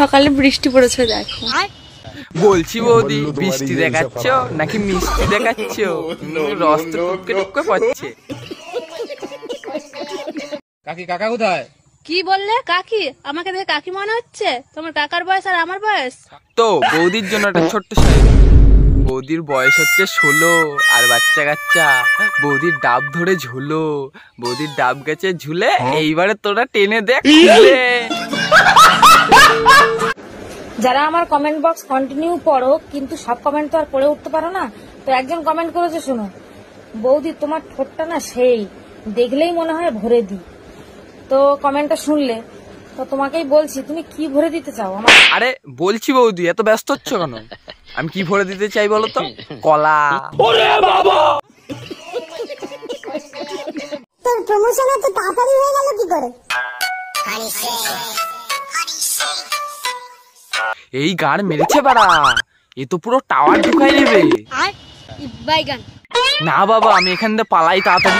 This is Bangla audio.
সকালে বৃষ্টি পড়েছে দেখো। বলছি বৌদি বৃষ্টি দেখাচ্ছ নাকি মিষ্টি দেখাচ্ছ? রস তো টুককে টুককে পড়ছে। কাকি কাকা কোথায়? কি বললে? কাকি? আমাকে দেখে কাকি মনে হচ্ছে? তোমার কাকার বয়স আর আমার বয়স? তো বৌদির জন্য একটা ছোট্ট শাড়ি। বৌদির বয়স হচ্ছে 16 আর বাচ্চা কাচ্চা। বৌদির ডাব ধরে ঝুলো, বৌদির ডাব গেছে ঝুলে। এইবারে তোরা টেনে দেখ। যারা আমার কমেন্ট বক্স কন্টিনিউ পড়ো, কিন্তু সব কমেন্ট তো আর পড়ে উঠতে পারো না। তো একজন কমেন্ট করেছে, শোনো বৌদি তোমার ঠোঁটটা না সেই দেখলেই মনে হয় ভরে দি। তো কমেন্টটা শুনলে তো তোমাকেই বলছি, তুমি কি ভরে দিতে চাও আমার? আরে বলছি বৌদি এত ব্যস্ত হচ্ছ কেন? আমি কি ভরে দিতে চাই বলো তো? কলা। ওরে বাবা, তোর প্রমোশন এত তাড়াতাড়ি হয়ে গেল কি করে? এই গান মেরেছে বাড়া, এ তো পুরো টাওয়ার ঢুকাই নেবে। বাইগান। না বাবা, আমি এখান থেকে পালাই তাড়াতাড়ি।